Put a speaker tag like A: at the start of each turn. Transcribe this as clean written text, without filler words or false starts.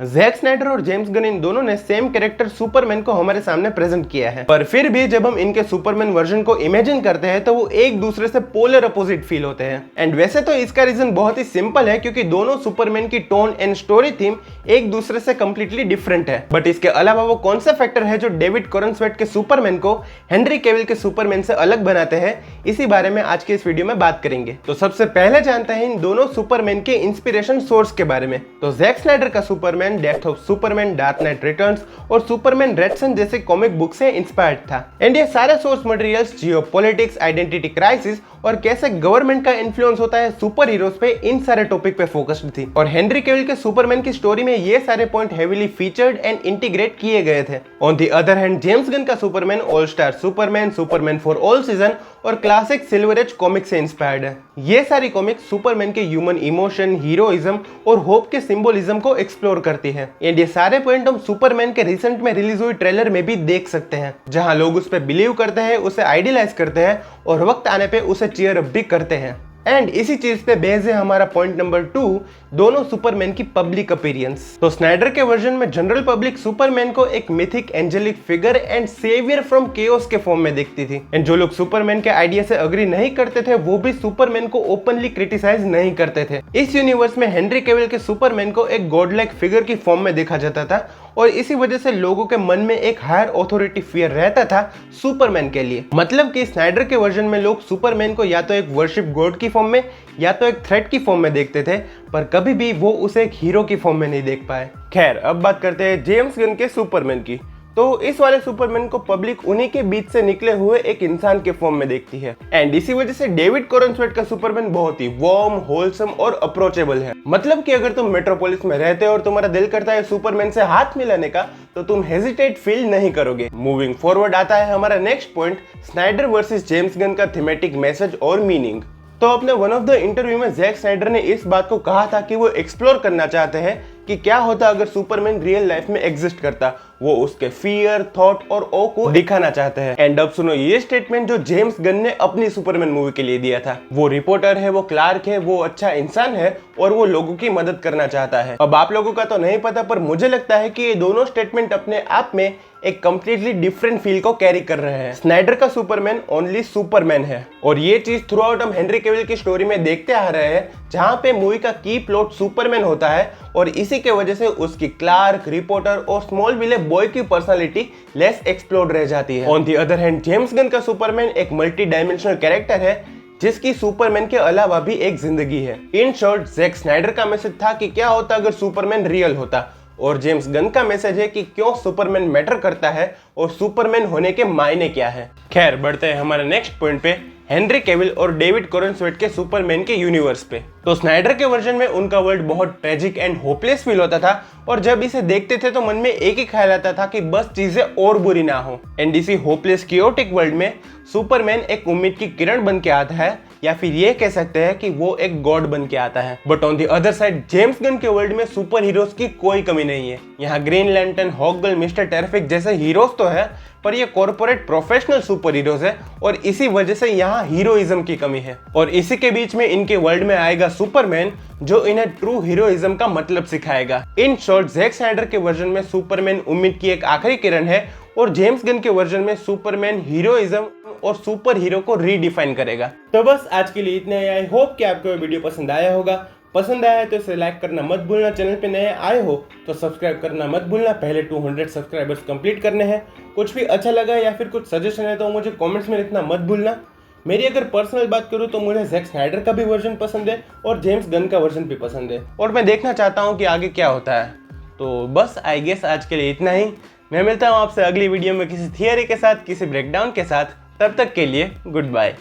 A: Jack Snyder और James Gunn इन दोनों ने सेम कैरेक्टर सुपरमैन को हमारे सामने प्रेजेंट किया है, पर फिर भी जब हम इनके सुपरमैन वर्जन को इमेजिन करते हैं तो वो एक दूसरे से पोलर अपोजिट फील होते हैं। एंड वैसे तो इसका रीजन बहुत ही सिंपल है, क्योंकि दोनों सुपरमैन की टोन एंड स्टोरी थीम एक दूसरे से कंप्लीटली डिफरेंट है। बट इसके अलावा वो कौन सा फैक्टर है जो डेविड कॉरनस्वेट के सुपरमैन को हेनरी कैविल के सुपरमैन से अलग बनाते हैं, इसी बारे में आज के इस वीडियो में बात करेंगे। तो सबसे पहले जानते हैं इन दोनों सुपरमैन के इंस्पिरेशन सोर्स के बारे में। तो जैक स्नाइडर का Superman death of Superman, dark night returns और सुपरमैन रेड सन जैसे कॉमिक बुक से इंस्पायर्ड था। एंड ये सारे source materials geopolitics, identity crisis और कैसे गवर्नमेंट का इन्फ्लुएंस होता है सुपर हीरोज पे, इन सारे टॉपिक पे फोकस्ड थी। और हेनरी कैविल के सुपरमैन की स्टोरी में ये सारे point heavily featured and integrate किए गए थे। On the other hand James Gunn का Superman all star Superman, Superman for all season और क्लासिक सिल्वर एज कॉमिक से इंस्पायर्ड है। ये सारी कॉमिक सुपरमैन के ह्यूमन इमोशन, हीरोइज्म और होप के सिंबोलिज्म को एक्सप्लोर करती है। एंड ये सारे पॉइंट हम सुपरमैन के रिसेंट में रिलीज हुई ट्रेलर में भी देख सकते हैं, जहां लोग उस पर बिलीव करते हैं, उसे आइडियलाइज करते हैं और वक्त आने पे उसे चीयर अप भी करते हैं। एंड इसी चीज पे बेस है हमारा पॉइंट नंबर 2, दोनों सुपरमैन की पब्लिक अपीयरेंस। तो स्नाइडर के वर्जन में जनरल पब्लिक सुपरमैन को एक mythic angelic figure and saviour from chaos के फॉर्म में देखती थी। एंड जो लोग सुपरमैन के आइडिया से अग्री नहीं करते थे वो भी सुपरमैन को ओपनली क्रिटिसाइज नहीं करते थे। इस यूनिवर्स में हेनरी कैविल के सुपरमैन को एक गॉड लाइक फिगर की फॉर्म में देखा जाता था और इसी वजह से लोगों के मन में एक हायर ऑथोरिटी फियर रहता था सुपरमैन के लिए। मतलब कि स्नाइडर के वर्जन में लोग सुपरमैन को या तो एक वर्शिप गॉड की फॉर्म में या तो एक थ्रेट की फॉर्म में देखते थे, पर कभी भी वो उसे एक हीरो की फॉर्म में नहीं देख पाए। खैर, अब बात करते हैं जेम्स गन के सुपरमैन की। तो इस वाले सुपरमैन को पब्लिक उन्हीं के बीच से निकले हुए एक इंसान के फॉर्म में देखती है। एंड इसी वजह से डेविड कॉरनस्वेट का सुपरमैन बहुत ही वार्म, होलसम और अप्रोचेबल है। मतलब कि अगर तुम मेट्रोपोलिस में रहते हो और तुम्हारा दिल करता है सुपरमैन से हाथ मिलाने का, तो तुम हेजिटेट फील नहीं करोगे। मूविंग फॉरवर्ड आता है हमारा next point, Snyder versus James Gunn का थीमेटिक मैसेज और मीनिंग। तो अपने वन ऑफ द इंटरव्यू में जैक स्नाइडर ने इस बात को कहा था कि वो एक्सप्लोर करना चाहते हैं कि क्या होता अगर सुपरमैन रियल लाइफ में एग्जिस्ट करता। वो उसके फियर, थॉट और ओ को दिखाना चाहते हैं। एंड अब सुनो ये स्टेटमेंट जो जेम्स गन ने अपनी सुपरमैन मूवी के लिए दिया था। वो रिपोर्टर है, वो क्लार्क है, वो अच्छा इंसान है और वो लोगों की मदद करना चाहता है। अब आप लोगों का तो नहीं पता, पर मुझे लगता है कि ये दोनों स्टेटमेंट अपने आप में एक कंप्लीटली डिफरेंट फील को कैरी कर रहे हैं। स्नाइडर का सुपरमैन ओनली सुपरमैन है और ये चीज थ्रू आउट हम हेनरी कैविल की स्टोरी में देखते आ रहे हैं, जहां पे मूवी का की प्लॉट सुपरमैन होता है और इसी के वजह से उसकी क्लार्क, रिपोर्टर और स्मॉल विले बॉय की पर्सनालिटी लेस एक्सप्लोर्ड रह जाती है। On the other hand James Gunn का सुपरमैन एक मल्टी डायमेंशनल कैरेक्टर है, जिसकी सुपरमैन के अलावा भी एक जिंदगी है। इन शॉर्ट, जैक स्नाइडर का मैसेज था कि क्या होता अगर सुपरमैन रियल होता, और जेम्स गन का मैसेज है कि क्यों सुपरमैन मैटर करता है और सुपरमैन होने के मायने क्या है। खैर, बढ़ते हैं हमारे नेक्स्ट पॉइंट पे, हेनरी कैविल और डेविड कॉरनस्वेट के सुपरमैन के यूनिवर्स पे। तो स्नाइडर के वर्जन में उनका वर्ल्ड बहुत ट्रेजिक एंड होपलेस फील होता था और जब इसे देखते थे तो मन में एक ही ख्याल आता था कि बस चीजें और बुरी ना हो। एंड इसी होपलेस कियोटिक वर्ल्ड में सुपरमैन एक उम्मीद की किरण बन के आता है, या फिर ये कह सकते हैं कि वो एक गॉड बन के आता है। But on the other side James Gunn के वर्ल्ड में सुपर हीरोज की कोई कमी नहीं है। यहाँ green lantern, Hawkgirl, mister terrific जैसे हीरोज तो है, पर ये कॉर्पोरेट प्रोफेशनल सुपर हीरोज है और इसी वजह से यहाँ हीरोइज्म की कमी है। और इसी के बीच में इनके वर्ल्ड में आएगा सुपरमैन, जो इन्हें ट्रू हीरोइज्म का मतलब सिखाएगा। इन शॉर्ट, जैक स्नाइडर के वर्जन में सुपरमैन उम्मीद की एक आखिरी किरण है और जेम्स गन के वर्जन में सुपरमैन हीरोइज्म और सुपर हीरो को रीडिफाइन करेगा। तो बस आज के लिए इतना ही। आई होप कि आपको ये वीडियो पसंद आया होगा। पसंद आया है तो इसे लाइक करना मत भूलना। चैनल पे नए आए हो तो सब्सक्राइब करना मत भूलना। पहले 200 सब्सक्राइबर्स कंप्लीट करने हैं। कुछ भी अच्छा लगा या फिर कुछ सजेशन है तो मुझे कमेंट्स में लिखना मत भूलना। मेरी अगर पर्सनल बात करूँ तो मुझे जैक स्नाइडर का भी वर्जन पसंद है और जेम्स गन का वर्जन भी पसंद है और मैं देखना चाहता हूँ कि आगे क्या होता है। तो बस आई गेस आज के लिए इतना ही। मैं मिलता हूँ आपसे अगली वीडियो में किसी थियरी के साथ, किसी ब्रेकडाउन के साथ। तब तक के लिए गुड बाय।